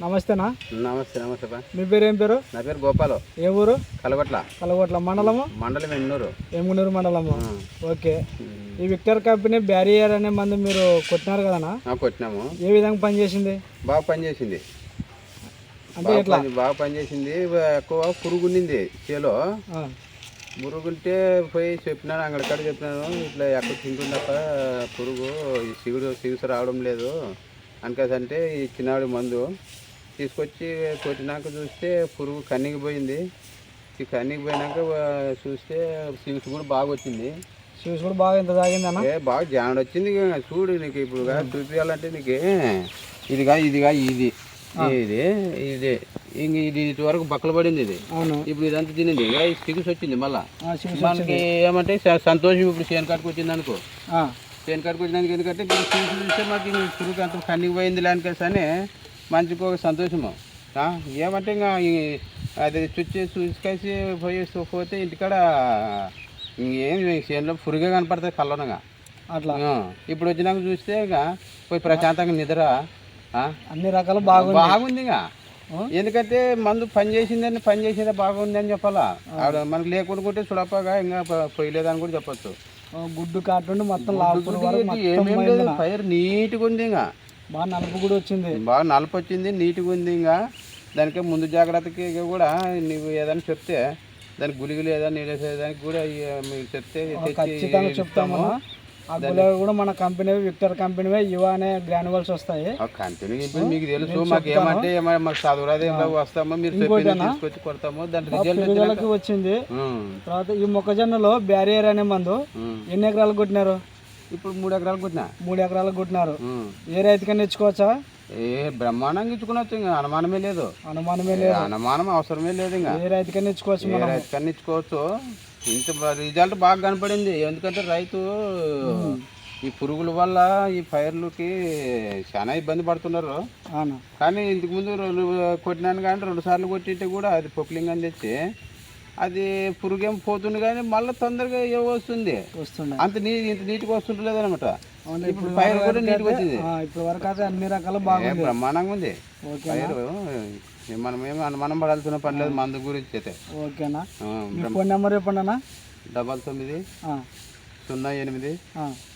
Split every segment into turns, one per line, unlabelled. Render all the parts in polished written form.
నమస్తేనా?
నమస్తే నమస్తే బా.
మీ పేరు ఏం పేరు?
నా పేరు గోపాలు.
ఏ ఊరు?
కలగొట్ల
మండలము?
మండలం
ఎమ్మునూరు మండలము. ఓకే. ఈ విక్టర్ కంపెనీ బ్యారియర్ అనే మందు మీరు కొట్టినారు కదనా?
కొట్టినాము.
ఏ విధంగా పనిచేసింది?
బాగా పనిచేసింది.
అంటే ఎట్లా?
బాగా పనిచేసింది. ఎక్కువ పురుగునింది చేలో. పురుగుంటే పోయి చెప్పినాను, అంగడికాడ చెప్పినాను, ఇట్లా ఎక్కడ తింటుందప్ప పురుగు, ఈ సిగుసు రావడం లేదు అనుకోసంటే ఇచ్చినాడు మందు. తీసుకొచ్చి కొట్టినాక చూస్తే పురుగు కన్నికి పోయింది. ఈ కన్నికి పోయినాక చూస్తే సిగుసు కూడా బాగా వచ్చింది.
సిగుసు కూడా బాగా ఎంత తాగిందన్న?
బాగా జానడు వచ్చింది. చూడు నీకు ఇప్పుడు చూపించాలంటే నీకు ఇది ఇది ఇంక ఇది ఇటు వరకు బక్కలు పడింది. ఇది ఇప్పుడు ఇదంతా తినింది. ఈ సిగుసు వచ్చింది. మళ్ళీ మనకి ఏమంటే సంతోషం. ఇప్పుడు చేను కాడికి వచ్చింది అనుకో, చేను కాడికి వచ్చినందుకు. ఎందుకంటే ఇప్పుడు సిగుసు చూస్తే మాకు పురుగు అంత కన్నికి పోయింది లేనికేసని మంచికి ఒక సంతోషము. ఏమంటే ఇంకా అది చూసుకేసి పోతే ఇంటికాడ ఇంకేం చేనులో పురుగే కనపడుతుంది కళ్ళనగా అట్లా. ఇప్పుడు వచ్చినాక చూస్తే ఇక పోయి ప్రశాంతంగా నిద్ర
అన్ని రకాలు
బాగుంది. ఇక ఎందుకంటే మందు పని చేసేదే బాగుంది అని చెప్పాలా. మనకు లేకుండా కొట్టే చూడపాగా ఇంకా పోయలేదని కూడా చెప్పచ్చు.
గుడ్డు కాటుండి మొత్తం
ఏమేమి లేదు. పైరు నీట్గా ఉంది. ఇంకా
బాగా నలుపు కూడా వచ్చింది.
బాగా నలుపు వచ్చింది, నీట్గా ఉంది. ఇంకా దానికి ముందు జాగ్రత్తకి కూడా నువ్వు ఏదైనా చెప్తే దానికి గులిగులు ఏదైనా నీడేసేదానికి కూడా మీరు చెప్తే
ఖచ్చితంగా చెప్తాము. ఆ గుళిక కూడా మన కంపెనీ విక్టర్ కంపెనీ యువ అనే గ్రాన్యువల్స్ వస్తాయి.
కంపెనీ మీకు తెలుసు. మాకు ఏమంటే మాకు చదువురాదే వస్తామో మీరు తీసుకొచ్చి కొడతాము. దాని
రిజల్ట్ వచ్చింది. తర్వాత ఈ మొక్కజొన్నలో బ్యారియర్ అనే మందు ఎన్ని ఎకరాలకు కొట్టినారు?
ఇప్పుడు 3 ఎకరాలు కొట్టినా.
3 ఎకరాలకు కొట్టినారు. ఏ రైతుకన్నా ఇచ్చుకోవచ్చా?
బ్రహ్మాండంగా ఇచ్చుకున్నచ్చు. ఇంకా అనుమానమే లేదు. అనుమానం అవసరమే లేదు. ఇంకా
ఏ రైతుకన్నా ఇచ్చుకోవచ్చు.
ఏ రైతుకన్నా ఇచ్చుకోవచ్చు. ఇంత రిజల్ట్ బాగా కనపడింది. ఎందుకంటే రైతు ఈ పురుగుల వల్ల ఈ పైర్లకి చాలా ఇబ్బంది పడుతున్నారు. కానీ ఇంతకు ముందు కొట్టినాను కానీ 2 సార్లు కొట్టింటే కూడా అది పొక్లింగ్ అని తెచ్చి అది పురుగేం పోతుంది. కానీ మళ్ళీ తొందరగా వస్తుంది. అంత ఇంత నీట్గా వస్తుంటలేదు అనమాట. ఇప్పుడు పైరు కూడా నీట్గా వచ్చింది.
ఇప్పుడు వరకు అయితే అన్ని రకాల బాగా
బ్రహ్మాండంగా ఉంది పైరు. మనం ఏమి అనుమానం పడాల్సిన పని లేదు మందు గురించి అయితే.
ఓకేనా? ఫోన్ నెంబర్ చెప్పండి అన్న.
99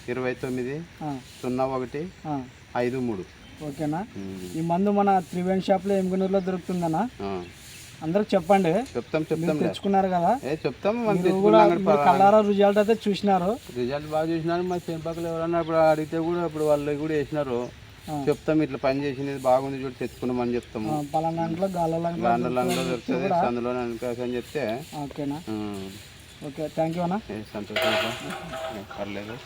08 29 01 53.
ఓకేనా? ఈ మందు మన త్రివేణి షాప్లో ఎమ్మిగనూరులో దొరుకుతుందన్నా. అందరికి చెప్పండి.
చెప్తాం
తెచ్చుకున్నారు కదా,
చెప్తాము.
కల్లారా రిజల్ట్ అయితే చూసినారు.
రిజల్ట్ బాగా చూసినారు. మా చెంపకలు ఎవరన్నా ఇప్పుడు అడిగితే కూడా ఇప్పుడు వాళ్ళు కూడా వేసినారు. చెప్తాం ఇట్లా పని చేసింది బాగుంది చూడు తెచ్చుకున్నామని చెప్తాము.
పలానాంట్లో
గాండ్రంలో దొరుకుతుంది అందులో అని చెప్తే.
ఓకేనా? ఓకే, థ్యాంక్ యూ అన్న.
సంతోషం. పర్లేదు.